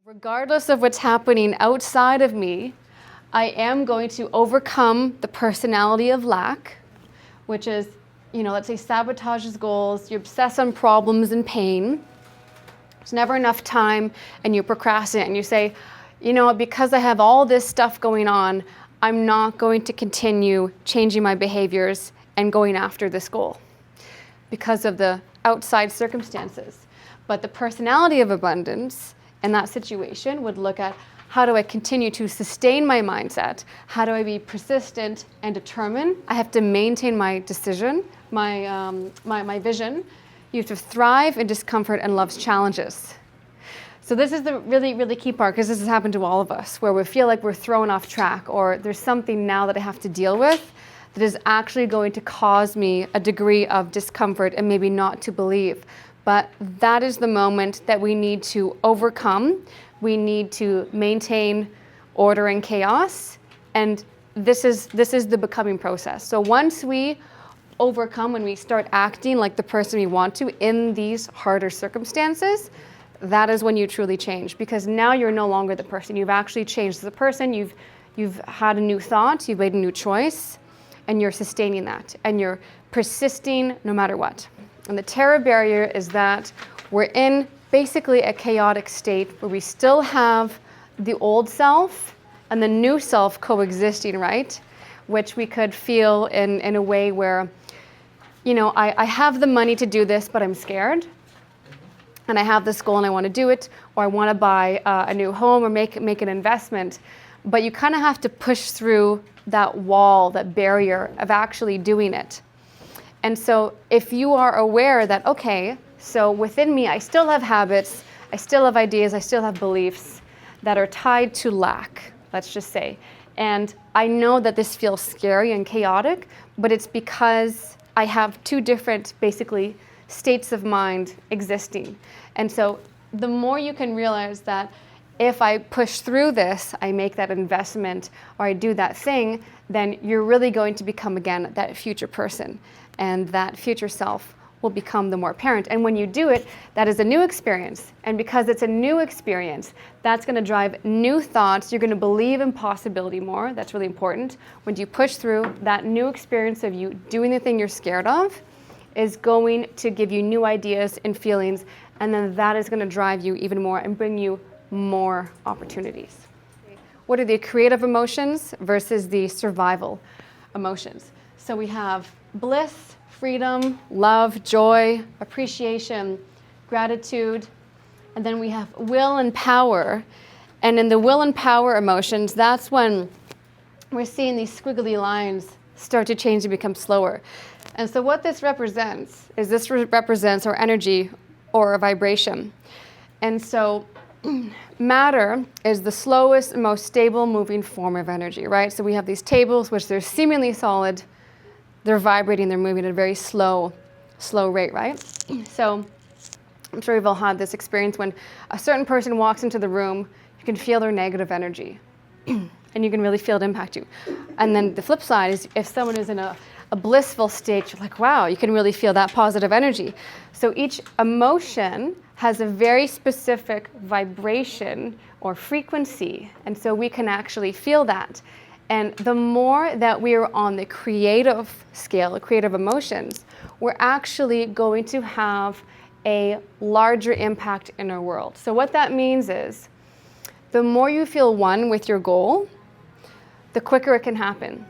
Regardless of what's happening outside of me, I am going to overcome the personality of lack, which is, let's say sabotages goals, you obsess on problems and pain. There's never enough time and you procrastinate and you say, because I have all this stuff going on, I'm not going to continue changing my behaviors and going after this goal because of the outside circumstances. But the personality of abundance in that situation would look at, how do I continue to sustain my mindset? How do I be persistent and determined? I have to maintain my decision, my vision. You have to thrive in discomfort and loves challenges. So this is the really, really key part, because this has happened to all of us, where we feel like we're thrown off track, or there's something now that I have to deal with that is actually going to cause me a degree of discomfort and maybe not to believe. But that is the moment that we need to overcome. We need to maintain order and chaos. And this is the becoming process. So once we overcome, when we start acting like the person we want to in these harder circumstances, that is when you truly change, because now you're no longer the person. You've actually changed as a person. You've had a new thought, you've made a new choice, and you're sustaining that, and you're persisting no matter what. And the terror barrier is that we're in basically a chaotic state where we still have the old self and the new self coexisting, right? Which we could feel in a way where, I have the money to do this, but I'm scared. And I have this goal and I want to do it, or I want to buy a new home or make an investment. But you kind of have to push through that wall, that barrier of actually doing it. And so if you are aware that, okay, so within me, I still have habits, I still have ideas, I still have beliefs that are tied to lack, let's just say. And I know that this feels scary and chaotic, but it's because I have two different, basically, states of mind existing. And so the more you can realize that if I push through this, I make that investment or I do that thing, then you're really going to become, again, that future person. And that future self will become the more apparent. And when you do it, that is a new experience. And because it's a new experience, that's going to drive new thoughts. You're going to believe in possibility more. That's really important. When you push through, that new experience of you doing the thing you're scared of is going to give you new ideas and feelings. And then that is going to drive you even more and bring you more opportunities. What are the creative emotions versus the survival emotions? So we have bliss, freedom, love, joy, appreciation, gratitude, and then we have will and power. And in the will and power emotions, that's when we're seeing these squiggly lines start to change and become slower. And so what this represents is represents our energy or a vibration. And so matter is the slowest, most stable moving form of energy, right? So we have these tables, which they're seemingly solid, they're vibrating, they're moving at a very slow rate, right? So I'm sure you've all had this experience when a certain person walks into the room, you can feel their negative energy and you can really feel it impact you. And then the flip side is if someone is in a blissful state, you're like, wow, you can really feel that positive energy. So each emotion has a very specific vibration or frequency, and so we can actually feel that. And the more that we are on the creative scale, the creative emotions, we're actually going to have a larger impact in our world. So what that means is, the more you feel one with your goal, the quicker it can happen.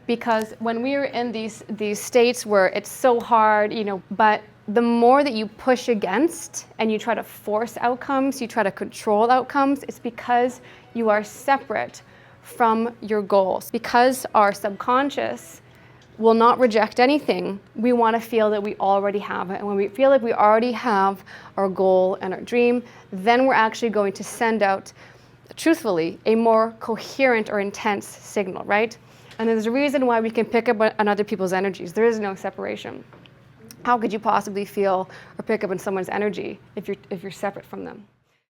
Because when we are in these states where it's so hard, but the more that you push against and you try to force outcomes, you try to control outcomes, it's because you are separate from your goals. Because our subconscious will not reject anything, we want to feel that we already have it. And when we feel like we already have our goal and our dream, then we're actually going to send out, truthfully, a more coherent or intense signal, right? And there's a reason why we can pick up on other people's energies. There is no separation. How could you possibly feel or pick up on someone's energy if you're separate from them?